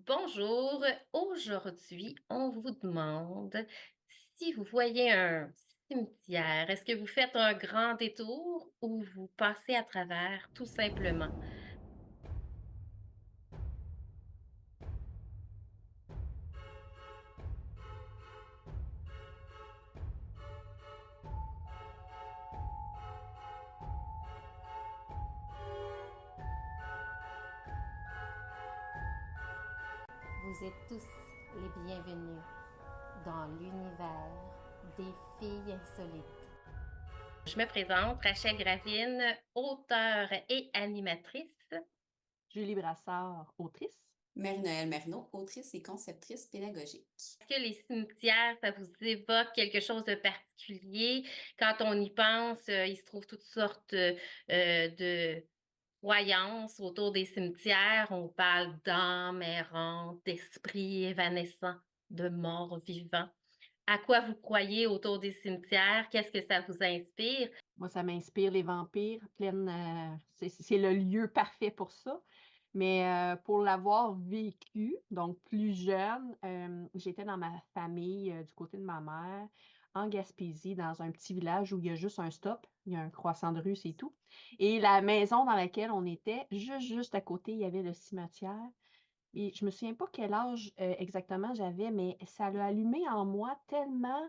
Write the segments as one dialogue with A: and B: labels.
A: Bonjour, aujourd'hui, on vous demande si vous voyez un cimetière, est-ce que vous faites un grand détour ou vous passez à travers tout simplement?
B: Vous êtes tous les bienvenus dans l'univers des filles insolites.
A: Je me présente, Rachel Gravine, auteure et animatrice.
C: Julie Brassard, autrice.
D: Marie-Noëlle Marino, autrice et conceptrice pédagogique.
A: Est-ce que les cimetières, ça vous évoque quelque chose de particulier? Quand on y pense, il se trouve toutes sortes de croyances autour des cimetières. On parle d'âmes errantes, d'esprits évanescents, de morts vivants. À quoi vous croyez autour des cimetières? Qu'est-ce que ça vous inspire?
C: Moi, ça m'inspire les vampires. C'est le lieu parfait pour ça. Mais pour l'avoir vécu, donc plus jeune, j'étais dans ma famille du côté de ma mère, en Gaspésie, dans un petit village où il y a juste un stop, il y a un croissant de rue, c'est tout. Et la maison dans laquelle on était, juste à côté, il y avait le cimetière. Et je me souviens pas quel âge, exactement j'avais, mais ça l'a allumé en moi tellement,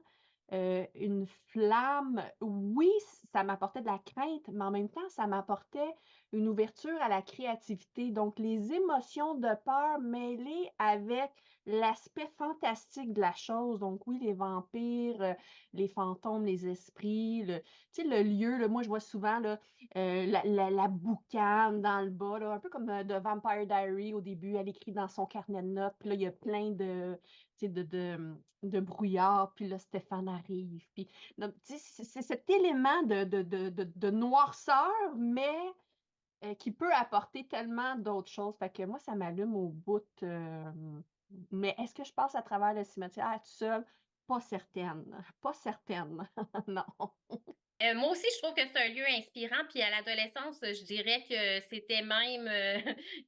C: une flamme. Oui, ça m'apportait de la crainte, mais en même temps, ça m'apportait une ouverture à la créativité. Donc les émotions de peur mêlées avec l'aspect fantastique de la chose. Donc oui, les vampires, les fantômes, les esprits, tu sais, le lieu, là, moi je vois souvent là, la boucane dans le bas, là, un peu comme de Vampire Diary au début, elle écrit dans son carnet de notes, puis là, il y a plein de, tu sais, de brouillard, puis là, Stéphane arrive. Puis, donc, tu sais, c'est cet élément de noirceur, mais qui peut apporter tellement d'autres choses. Fait que moi, ça m'allume au bout. Mais est-ce que je passe à travers le cimetière toute seule? Pas certaine. Pas certaine. Non.
A: Moi aussi, je trouve que c'est un lieu inspirant. Puis à l'adolescence, je dirais que c'était même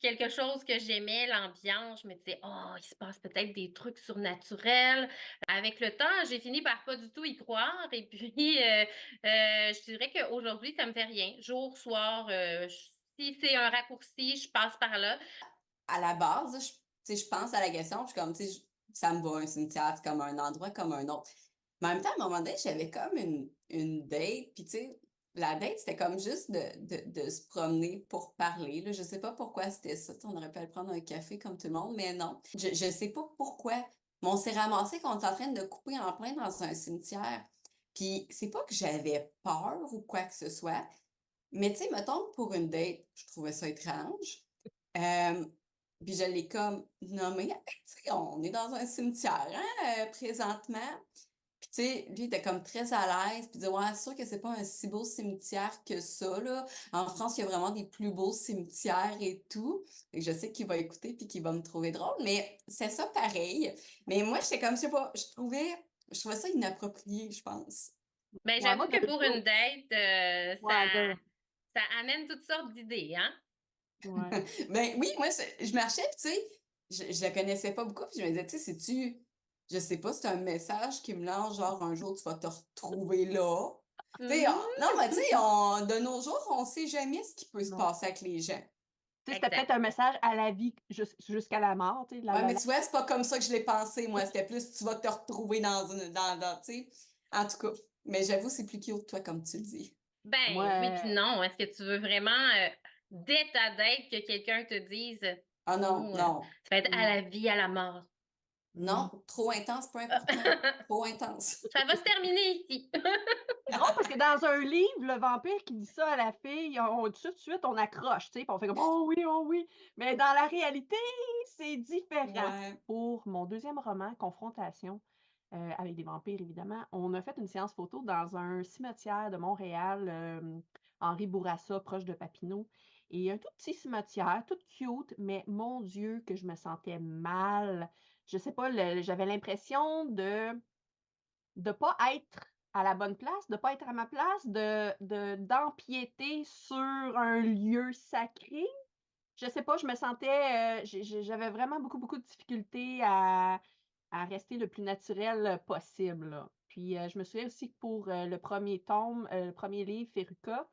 A: quelque chose que j'aimais, l'ambiance. Je me disais, oh, il se passe peut-être des trucs surnaturels. Avec le temps, j'ai fini par pas du tout y croire. Et puis, je dirais qu'aujourd'hui, ça me fait rien. Jour, soir, si c'est un raccourci, je passe par là.
D: À la base, je pense à la question, puis comme, ça me va, un cimetière, c'est comme un endroit comme un autre. Mais en même temps, à un moment donné, j'avais comme une date, puis tu sais, la date, c'était comme juste de se promener pour parler, là. Je sais pas pourquoi c'était ça. On aurait pu aller prendre un café comme tout le monde, mais non. Je sais pas pourquoi. Mais on s'est ramassé qu'on est en train de couper en plein dans un cimetière. Puis c'est pas que j'avais peur ou quoi que ce soit, mais tu sais, mettons, pour une date, je trouvais ça étrange. Euh, Puis je l'ai comme nommé, tu sais, on est dans un cimetière, hein, présentement. Puis tu sais, lui, il était comme très à l'aise, puis il disait, ouais, c'est sûr que c'est pas un si beau cimetière que ça, là. En France, il y a vraiment des plus beaux cimetières et tout. Et je sais qu'il va écouter puis qu'il va me trouver drôle, mais c'est ça pareil. Mais moi, j'étais comme, je sais pas, je trouvais ça inapproprié, je pense.
A: Ben,
C: Ouais,
A: j'avoue
C: moi,
A: que pour une date,
C: ouais,
A: ça amène toutes sortes d'idées, hein?
C: ouais.
D: Ben oui, moi, je marchais, puis tu sais, je la connaissais pas beaucoup, puis je me disais, tu sais, je sais pas, c'est un message qui me lance, genre, un jour, tu vas te retrouver là. Tu sais,
A: Mhm.
D: non, mais tu sais, de nos jours, on sait jamais ce qui peut se
C: Non.
D: passer avec les gens.
C: Tu sais, c'était peut-être
A: Exact.
C: un message à la vie jusqu'à la mort, tu sais,
D: Ouais, mais tu vois, c'est pas comme ça que je l'ai pensé, moi. C'était plus, tu vas te retrouver tu sais. En tout cas. Mais j'avoue, c'est plus cute, toi, comme tu le dis.
A: Ben oui, puis
C: moi,
A: non. Est-ce que tu veux vraiment, dès ta date, que quelqu'un te dise,
D: Ah non,
A: nous,
D: non.
A: ça va être à
C: non.
A: la vie, à la mort.
D: Non, trop intense, pas important. Trop intense.
A: Ça va se terminer ici.
C: C'est drôle parce que dans un livre, le vampire qui dit ça à la fille, tout de suite, on accroche, tu sais, puis on fait comme oh oui, oh oui. Mais dans la réalité, c'est différent.
D: Ouais.
C: Pour mon deuxième roman, Confrontation, avec des vampires, évidemment, on a fait une séance photo dans un cimetière de Montréal, Henri Bourassa, proche de Papineau. Et un tout petit cimetière, tout cute, mais mon Dieu, que je me sentais mal. Je sais pas, j'avais l'impression de pas être à la bonne place, de pas être à ma place, d'empiéter sur un lieu sacré. je sais pas, je me sentais, j'avais vraiment beaucoup de difficultés à rester le plus naturel possible, là. Puis, je me souviens aussi que pour, le premier tome, le premier livre, Féruca,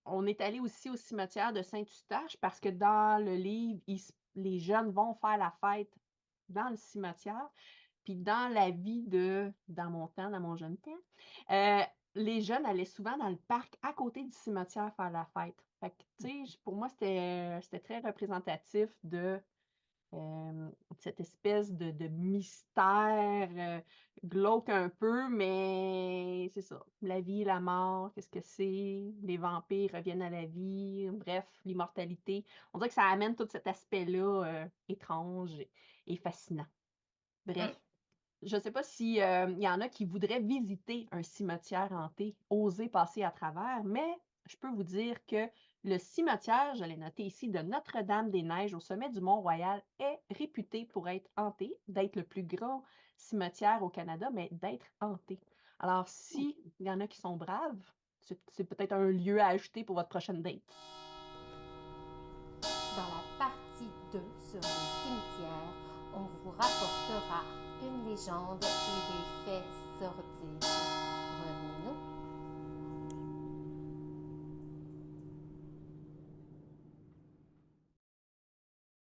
C: on est allé aussi au cimetière de Saint-Eustache parce que dans le livre, les jeunes vont faire la fête dans le cimetière. Puis dans mon temps, dans mon jeune temps, les jeunes allaient souvent dans le parc à côté du cimetière faire la fête. Fait que, tu sais, pour moi, c'était très représentatif de cette espèce de mystère glauque un peu, mais c'est ça. La vie, la mort, qu'est-ce que c'est? Les vampires reviennent à la vie, bref, l'immortalité. On dirait que ça amène tout cet aspect-là étrange et fascinant. Bref,
A: Mm.
C: je ne sais pas si, il y en a qui voudraient visiter un cimetière hanté, oser passer à travers, mais je peux vous dire que le cimetière, je l'ai noté ici, de Notre-Dame-des-Neiges au sommet du Mont-Royal est réputé pour être hanté, d'être le plus grand cimetière au Canada, mais d'être hanté. Alors, si il y en a qui sont braves, c'est peut-être un lieu à ajouter pour votre prochaine date.
B: Dans la partie 2 sur les cimetières, on vous rapportera une légende et des faits sordides.